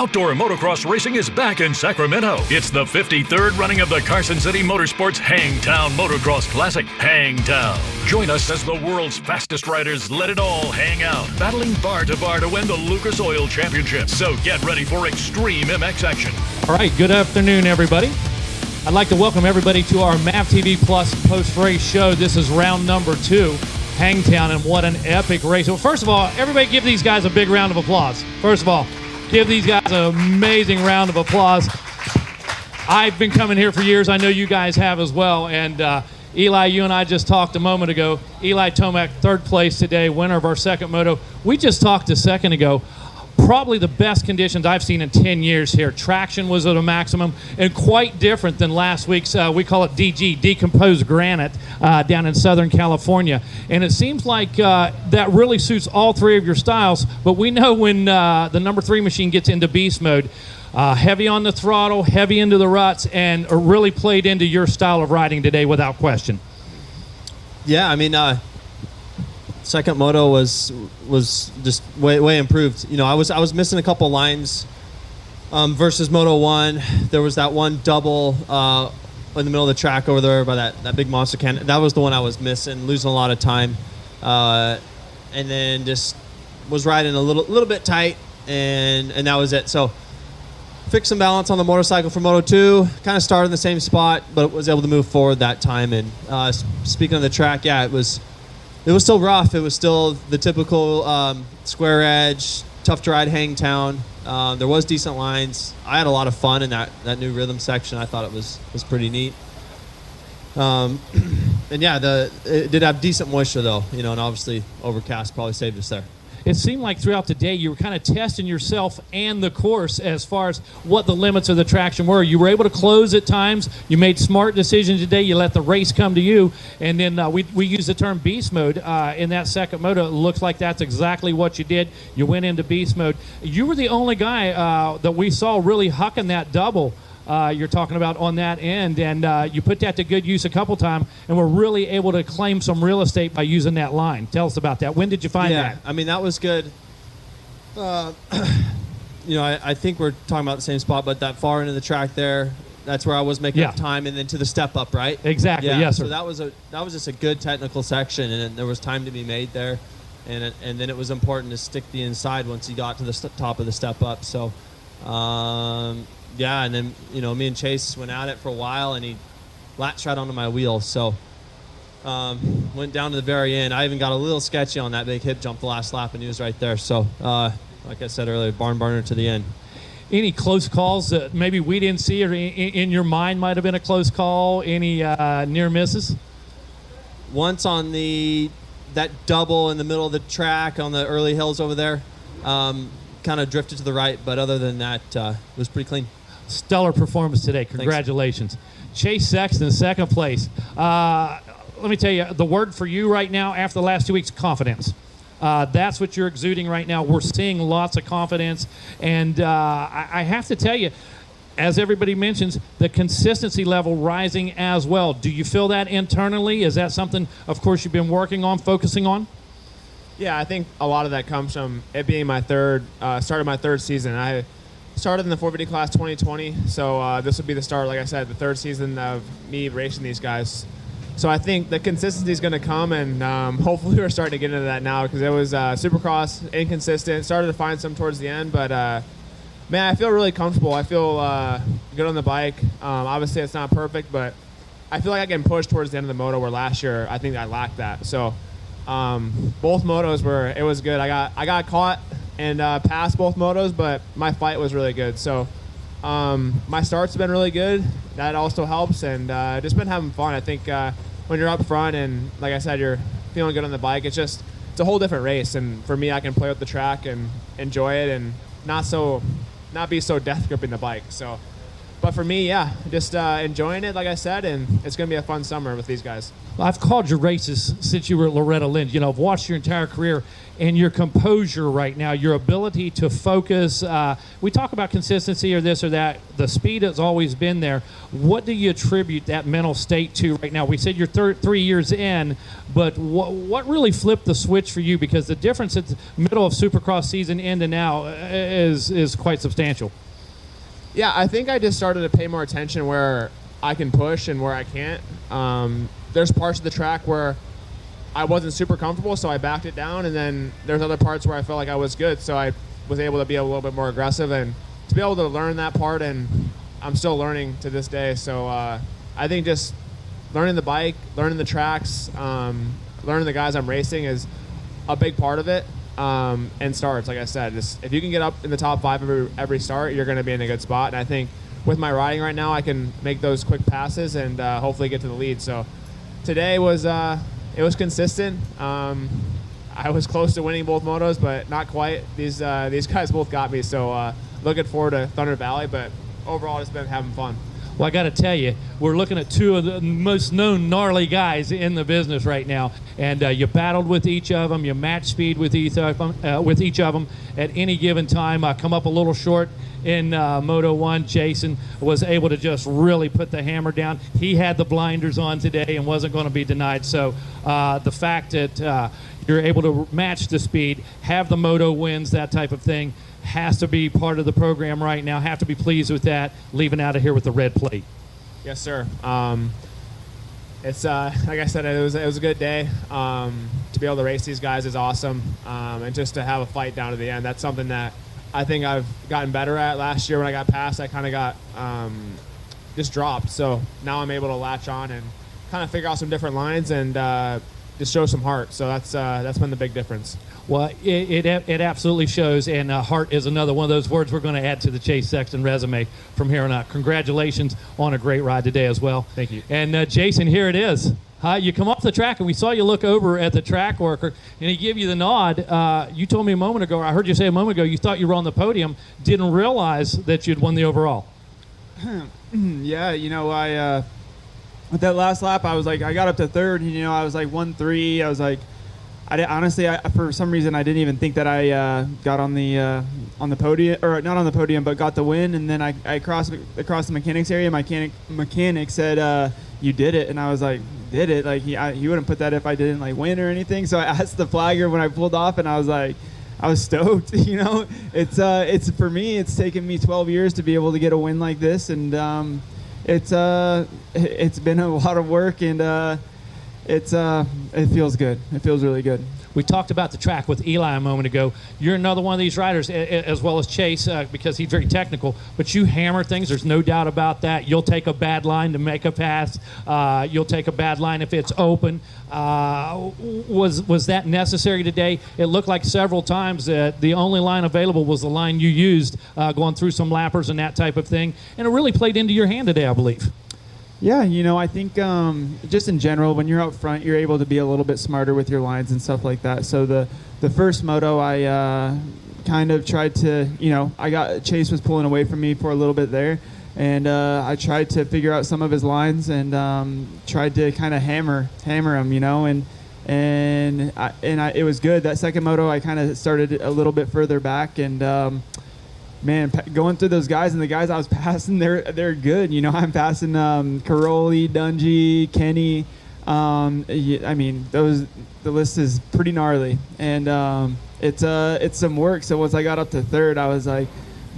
Outdoor motocross racing is back in Sacramento. It's the 53rd running of the Carson City Motorsports Hangtown Motocross Classic. Hangtown. Join us as the world's fastest riders let it all hang out, battling bar to bar to win the Lucas Oil Championship. So get ready for extreme MX action. All right, good afternoon, everybody. I'd like to welcome everybody to our MAV TV Plus post-race show. This is round number 2, Hangtown, and what an epic race. Well, first of all, everybody give these guys a big round of applause. First of all, give these guys an amazing round of applause. I've been coming here for years. I know you guys have as well. And Eli, you and I just talked a moment ago. Eli Tomac, 3rd place today, winner of our second moto. We just talked a second ago. Probably the best conditions I've seen in 10 years here. Traction was at a maximum and quite different than last week's, we call it DG, decomposed granite, down in Southern California. And it seems like that really suits all three of your styles, but we know when the number 3 machine gets into beast mode, heavy on the throttle, heavy into the ruts, and really played into your style of riding today without question. Yeah, I mean, second moto was just way improved. You know, I was missing a couple lines versus Moto 1. There was that one double in the middle of the track over there by that big monster cannon. That was the one I was missing, losing a lot of time, and then just was riding a little bit tight, and that was it. So fixed some balance on the motorcycle for Moto 2. Kind of started in the same spot, but was able to move forward that time. And speaking of the track, yeah, it was still rough. It was still the typical square edge, tough to ride Hangtown. There was decent lines. I had a lot of fun in that new rhythm section. I thought it was pretty neat. And yeah, it did have decent moisture though, you know, and obviously overcast probably saved us there. It seemed like throughout the day you were kind of testing yourself and the course as far as what the limits of the traction were. You were able to close at times. You made smart decisions today. You let the race come to you. And then we use the term beast mode in that second moto. It looks like that's exactly what you did. You went into beast mode. You were the only guy that we saw really hucking that double you're talking about on that end, and you put that to good use a couple times, and were really able to claim some real estate by using that line. Tell us about that. When did you find that? I mean, that was good. You know, I think we're talking about the same spot, but that far into the track there, that's where I was making up time, and then to the step up, right? Exactly. Yeah, yes, sir. So that was just a good technical section, and there was time to be made there, and then it was important to stick the inside once you got to the top of the step up. So. Yeah, and then, you know, me and Chase went at it for a while, and he latched right onto my wheels. So went down to the very end. I even got a little sketchy on that big hip jump the last lap, and he was right there. So, like I said earlier, barn burner to the end. Any close calls that maybe we didn't see or in your mind might have been a close call? Any near misses? Once on that double in the middle of the track on the early hills over there, kind of drifted to the right, but other than that, it was pretty clean. Stellar performance today. Congratulations. Thanks. Chase Sexton, second place. Let me tell you, the word for you right now after the last 2 weeks, confidence. That's what you're exuding right now. We're seeing lots of confidence. And I have to tell you, as everybody mentions, the consistency level rising as well. Do you feel that internally? Is that something, of course, you've been working on, focusing on? Yeah, I think a lot of that comes from it being my start of my third season. I started in the 450 class 2020, so this would be the start, like I said, the third season of me racing these guys. So I think the consistency is going to come, and hopefully we're starting to get into that now, because it was Supercross, inconsistent, started to find some towards the end, but man, I feel really comfortable. I feel good on the bike. Obviously it's not perfect, but I feel like I can push towards the end of the moto, where last year I think I lacked that. So both motos it was good. I got caught and passed both motos, but my fight was really good. So my starts have been really good. That also helps, and just been having fun. I think when you're up front and, like I said, you're feeling good on the bike, it's a whole different race. And for me, I can play with the track and enjoy it, and not be so death gripping the bike. So but for me, yeah, just enjoying it, like I said, and it's going to be a fun summer with these guys. I've called your races since you were at Loretta Lynn. I've watched your entire career, and your composure right now, your ability to focus. We talk about consistency or this or that. The speed has always been there. What do you attribute that mental state to right now? We said you're 3 years in, but what really flipped the switch for you? Because the difference at the middle of Supercross season into now is quite substantial. Yeah, I think I just started to pay more attention where I can push and where I can't. There's parts of the track where I wasn't super comfortable, so I backed it down, and then there's other parts where I felt like I was good, so I was able to be a little bit more aggressive, and to be able to learn that part, and I'm still learning to this day. So I think just learning the bike, learning the tracks, learning the guys I'm racing is a big part of it. And starts, like I said, just if you can get up in the top 5 every start, you're going to be in a good spot. And I think with my riding right now, I can make those quick passes and hopefully get to the lead. So today was it was consistent. I was close to winning both motos, but not quite. These guys both got me. So looking forward to Thunder Valley, but overall, it's been having fun. Well, I got to tell you, we're looking at 2 of the most known gnarly guys in the business right now, and you battled with each of them. You matched speed with each of them at any given time. Come up a little short in Moto 1. Jason was able to just really put the hammer down. He had the blinders on today and wasn't going to be denied. So the fact that you're able to match the speed, have the Moto wins, that type of thing, has to be part of the program right now. Have to be pleased with that, leaving out of here with the red plate. Yes, sir. It's like I said, it was a good day. To be able to race these guys is awesome, and just to have a fight down to the end. That's something that I think I've gotten better at. Last year when I got past, I kind of got just dropped. So now I'm able to latch on and kind of figure out some different lines and just show some heart. So that's been the big difference. Well, it absolutely shows, and heart is another one of those words we're going to add to the Chase Sexton resume from here on out. Congratulations on a great ride today as well. Thank you. And Jason, here it is. You come off the track, and we saw you look over at the track worker, and he gave you the nod. You told me a moment ago, or I heard you say a moment ago, you thought you were on the podium, didn't realize that you'd won the overall. Yeah, I with that last lap, I was like, I got up to third, and I was like 1-3. I was like, honestly, for some reason, I didn't even think that I got on the podium, or not on the podium, but got the win. And then I crossed across the mechanics area. Mechanic said, "You did it," and I was like, "Did it?" Like he wouldn't put that if I didn't win or anything. So I asked the flagger when I pulled off, and I was like, I was stoked. It's for me. It's taken me 12 years to be able to get a win like this, and it's been a lot of work, and it feels good. It feels really good. We talked about the track with Eli a moment ago. You're another one of these riders, as well as Chase, because he's very technical, but you hammer things. There's no doubt about that. You'll take a bad line to make a pass. You'll take a bad line if it's open. Was that necessary today? It looked like several times that the only line available was the line you used, going through some lappers and that type of thing, and it really played into your hand today, I believe. Yeah, I think just in general, when you're out front, you're able to be a little bit smarter with your lines and stuff like that. So the first moto, I kind of tried to, Chase was pulling away from me for a little bit there, and I tried to figure out some of his lines and tried to kind of hammer him, and it was good. That second moto, I kind of started a little bit further back, and man, going through those guys, and the guys I was passing, they're good. I'm passing Caroli, Dungy, Kenny. The list is pretty gnarly, and it's some work. So once I got up to third, I was like,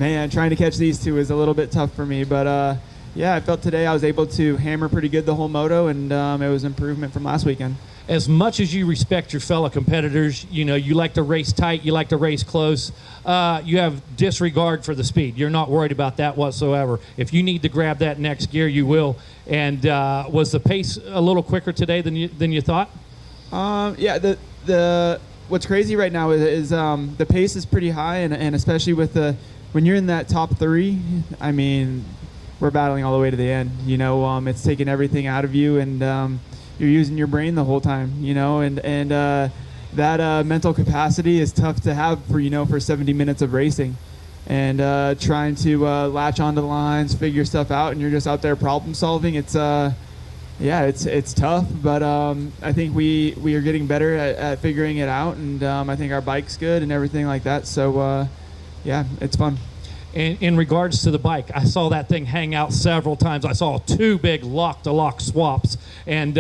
man, trying to catch these two is a little bit tough for me. But yeah, I felt today I was able to hammer pretty good the whole moto, and it was improvement from last weekend. As much as you respect your fellow competitors, you like to race tight, you like to race close, you have disregard for the speed. You're not worried about that whatsoever. If you need to grab that next gear, you will. And was the pace a little quicker today than you thought? Yeah, the what's crazy right now is the pace is pretty high, and especially with when you're in that top 3, we're battling all the way to the end. It's taking everything out of you, and you're using your brain the whole time, and that mental capacity is tough to have for 70 minutes of racing. and trying to latch onto the lines, figure stuff out, and you're just out there problem solving. It's it's tough, but I think we are getting better at figuring it out, and I think our bike's good and everything like that. So it's fun. In regards to the bike, I saw that thing hang out several times. I saw 2 big lock-to-lock swaps, and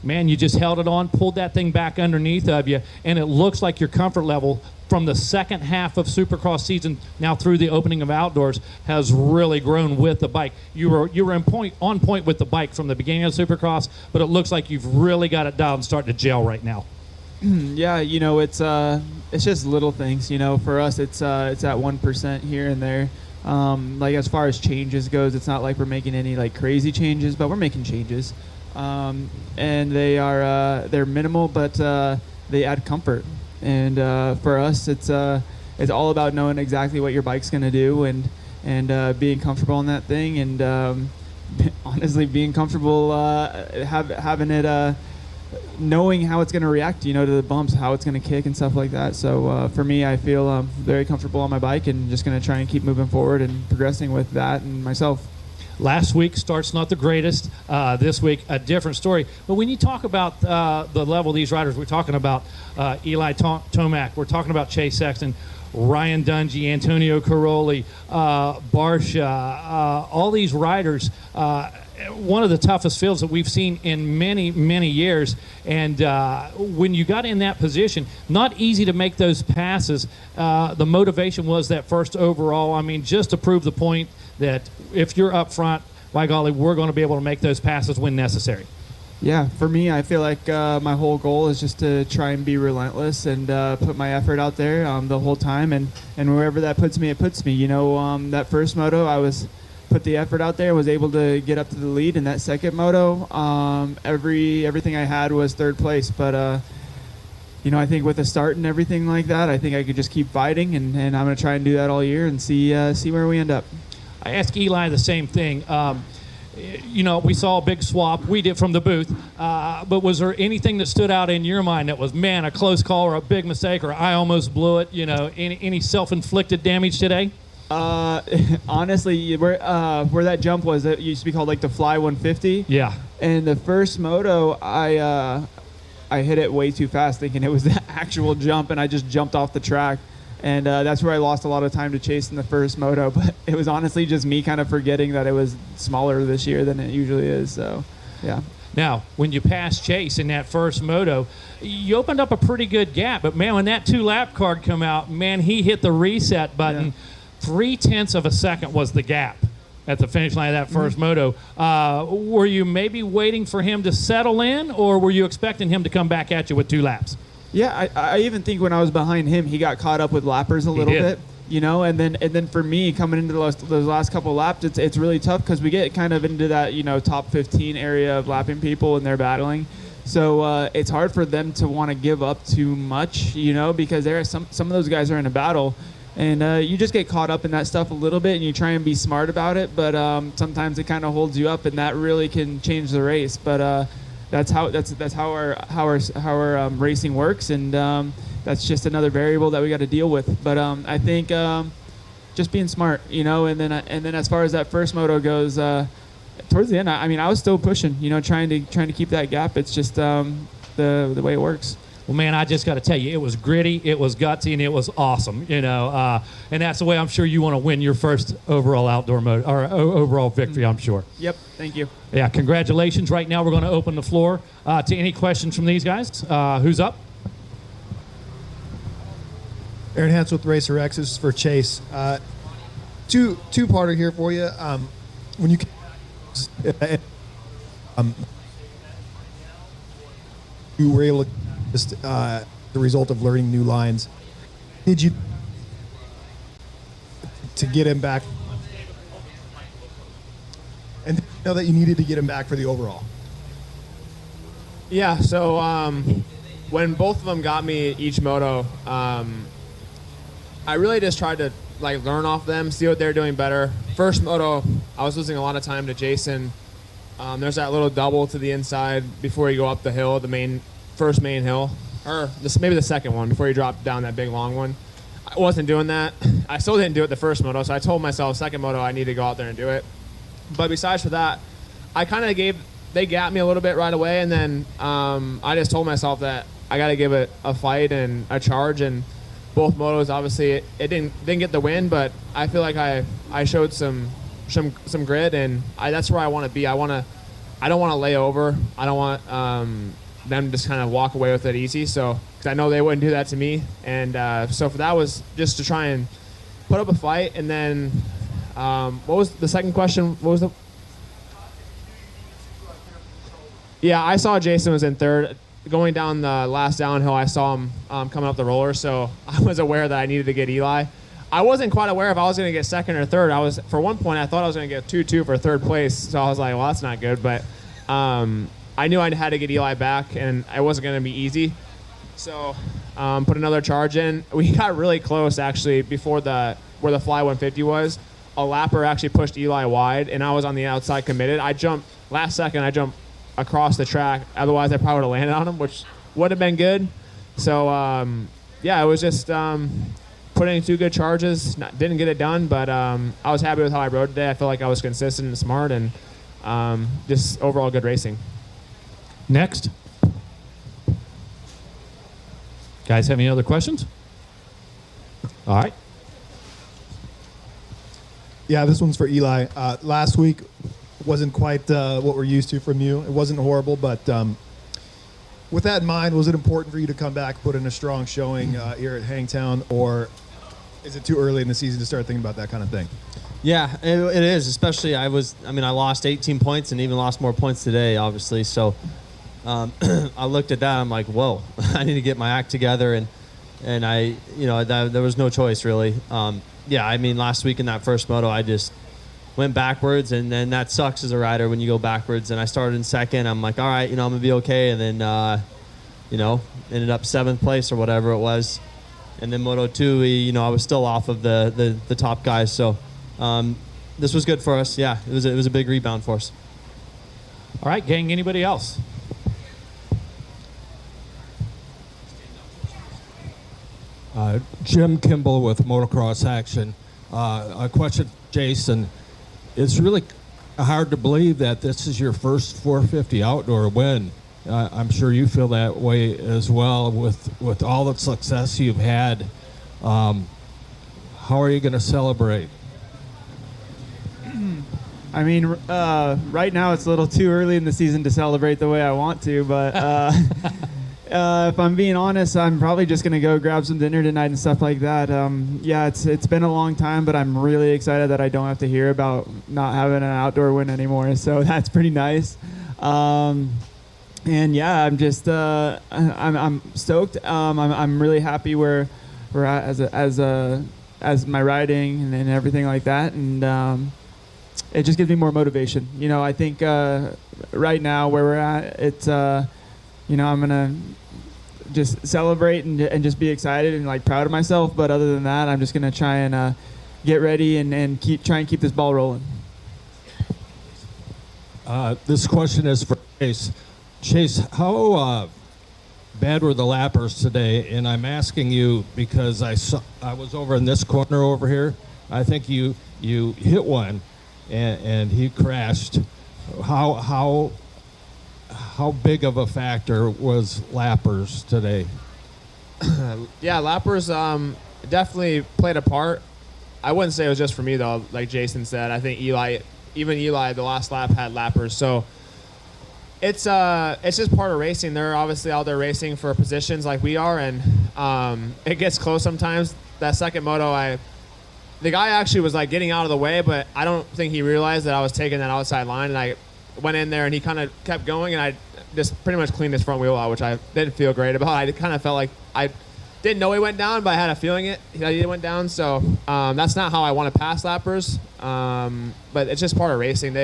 man, you just held it on, pulled that thing back underneath of you, and it looks like your comfort level from the second half of Supercross season now through the opening of outdoors has really grown with the bike. You were on point with the bike from the beginning of Supercross, but it looks like you've really got it dialed and starting to gel right now. Yeah, it's just little things. For us, it's at 1% here and there. Like as far as changes goes, it's not like we're making any like crazy changes, but we're making changes, and they're minimal, but they add comfort. And for us, it's all about knowing exactly what your bike's gonna do and being comfortable in that thing, and honestly being comfortable having it. Knowing how it's going to react, to the bumps, how it's going to kick and stuff like that. So for me, I feel very comfortable on my bike and just going to try and keep moving forward and progressing with that and myself. Last week, start's not the greatest. This week, a different story. But when you talk about the level of these riders, we're talking about Eli Tomac, we're talking about Chase Sexton, Ryan Dungey, Antonio Caroli, Barsha, all these riders. One of the toughest fields that we've seen in many, many years. And when you got in that position, not easy to make those passes. The motivation was that first overall. I mean, just to prove the point that if you're up front, by golly, we're going to be able to make those passes when necessary. Yeah, for me, I feel like my whole goal is just to try and be relentless and put my effort out there the whole time. And wherever that puts me, it puts me. That first moto, I put the effort out there, was able to get up to the lead. In that second moto, everything I had was third place, but I think with the start and everything like that, I think I could just keep fighting, and I'm going to try and do that all year and see where we end up. I asked Eli the same thing. We saw a big swap. We did from the booth. But was there anything that stood out in your mind that was, man, a close call or a big mistake or I almost blew it? Any self-inflicted damage today? Honestly, where that jump was, it used to be called like the Fly 150. Yeah. And the first moto, I hit it way too fast, thinking it was the actual jump, and I just jumped off the track. And that's where I lost a lot of time to Chase in the first moto. But it was honestly just me kind of forgetting that it was smaller this year than it usually is. So, yeah. Now, when you passed Chase in that first moto, you opened up a pretty good gap. But, man, when that 2-lap card come out, man, he hit the reset button. Yeah. 0.3 of a second was the gap at the finish line of that first moto. Were you maybe waiting for him to settle in, or were you expecting him to come back at you with 2 laps? Yeah, I even think when I was behind him, he got caught up with lappers a little bit, and then for me, coming into those last couple of laps, it's really tough because we get kind of into that, top 15 area of lapping people and they're battling. So it's hard for them to want to give up too much, because there are some of those guys are in a battle. And you just get caught up in that stuff a little bit, and you try and be smart about it. But sometimes it kind of holds you up, and that really can change the race. But that's how our racing works, and that's just another variable that we got to deal with. But I think just being smart, And then as far as that first moto goes, towards the end, I was still pushing, trying to keep that gap. It's just the way it works. Well, man, I just got to tell you, it was gritty, it was gutsy, and it was awesome. And that's the way I'm sure you want to win your first overall outdoor moto or overall victory. I'm sure. Yep. Thank you. Yeah. Congratulations. Right now, we're going to open the floor to any questions from these guys. Who's up? Aaron Hance with Racer X. This is for Chase. Two-parter here for you. When you you were able to just the result of learning new lines, did you to get him back, and did you know that you needed to get him back for the overall? Yeah. So when both of them got me each moto, I really just tried to learn off them, see what they're doing better. First moto, I was losing a lot of time to Jason. There's that little double to the inside before you go up the hill, the first main hill, or maybe the second one before you drop down that big long one. I wasn't doing that. I still didn't do it the first moto, so I told myself second moto I need to go out there and do it. But besides for that, I kind of they gapped me a little bit right away, and then I just told myself that I got to give it a fight and a charge. And both motos, obviously, it didn't get the win, but I feel like I showed some grit, and that's where I want to be. I don't want to lay over. I don't want them to just kind of walk away with it easy. So, because I know they wouldn't do that to me, and so for that was just to try and put up a fight. And then, what was the second question? What was the? Yeah, I saw Jason was in third. Going down the last downhill, I saw him coming up the roller, so I was aware that I needed to get Eli. I wasn't quite aware if I was going to get second or third. For one point, I thought I was going to get 2-2 for third place, so I was like, well, that's not good. But I knew I had to get Eli back, and it wasn't going to be easy. So put another charge in. We got really close, actually, before where the fly 150 was. A lapper actually pushed Eli wide, and I was on the outside committed. Last second, I jumped across the track. Otherwise, I probably would have landed on him, which would have been good. So, it was just putting in 2 good charges. Didn't get it done, but I was happy with how I rode today. I felt like I was consistent and smart, and just overall good racing. Next. Guys, have any other questions? All right. Yeah, this one's for Eli. Last week wasn't quite what we're used to from you. It wasn't horrible, but with that in mind, was it important for you to come back, put in a strong showing here at Hangtown, or is it too early in the season to start thinking about that kind of thing? Yeah, it is. Especially I lost 18 points and even lost more points today, obviously. So I looked at that. I'm like, whoa, I need to get my act together, and I, there was no choice really. Last week in that first moto, I just went backwards, and then that sucks as a rider when you go backwards. And I started in second. I'm like, all right, I'm gonna be okay. And then, ended up 7th place or whatever it was. And then Moto 2, I was still off of the top guys. So this was good for us. Yeah, it was a big rebound for us. All right, gang. Anybody else? Jim Kimball with Motocross Action. A question, Jason. It's really hard to believe that this is your first 450 outdoor win. I'm sure you feel that way as well with all the success you've had. How are you going to celebrate? I mean, right now it's a little too early in the season to celebrate the way I want to, but if I'm being honest, I'm probably just going to go grab some dinner tonight and stuff like that. It's been a long time, but I'm really excited that I don't have to hear about not having an outdoor win anymore, so that's pretty nice. I'm just I'm stoked. I'm really happy where we're at as my riding and everything like that, and it just gives me more motivation. I think right now where we're at, it's I'm gonna just celebrate and just be excited and like proud of myself. But other than that, I'm just gonna try and get ready and keep this ball rolling. This question is for Chase. Chase, how bad were the lappers today? And I'm asking you because I was over in this corner over here. I think you hit one, and he crashed. How big of a factor was lappers today? Yeah, lappers definitely played a part. I wouldn't say it was just for me though. Like Jason said, I think Eli, the last lap had lappers. So it's just part of racing. They're obviously out there racing for positions like we are, and it gets close sometimes. That second moto, the guy actually was like getting out of the way, but I don't think he realized that I was taking that outside line, and I went in there and he kind of kept going, and I just pretty much cleaned his front wheel out, which I didn't feel great about. I kind of felt like I didn't know he went down, but I had a feeling he went down. So that's not how I want to pass lappers, but it's just part of racing.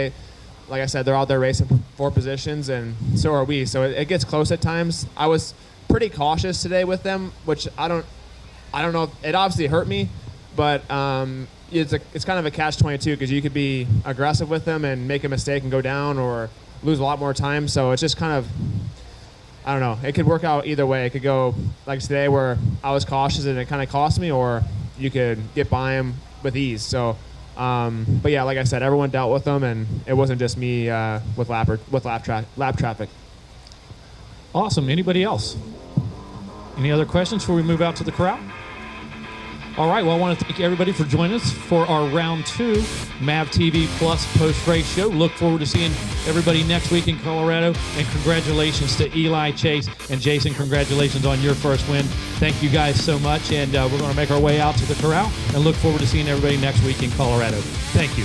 Like I said, they're out there racing for positions, and so are we. So it gets close at times. I was pretty cautious today with them, which I don't know. It obviously hurt me, but it's kind of a catch-22 because you could be aggressive with them and make a mistake and go down or lose a lot more time. So it's just kind of, I don't know. It could work out either way. It could go like today where I was cautious and it kind of cost me, or you could get by them with ease. So, but yeah, like I said, everyone dealt with them, and it wasn't just me with lap traffic. Awesome. Anybody else? Any other questions before we move out to the corral? All right, well, I want to thank everybody for joining us for our Round 2 MAV TV Plus post-race show. Look forward to seeing everybody next week in Colorado. And congratulations to Eli, Chase, and Jason. Congratulations on your first win. Thank you guys so much. And we're going to make our way out to the corral and look forward to seeing everybody next week in Colorado. Thank you.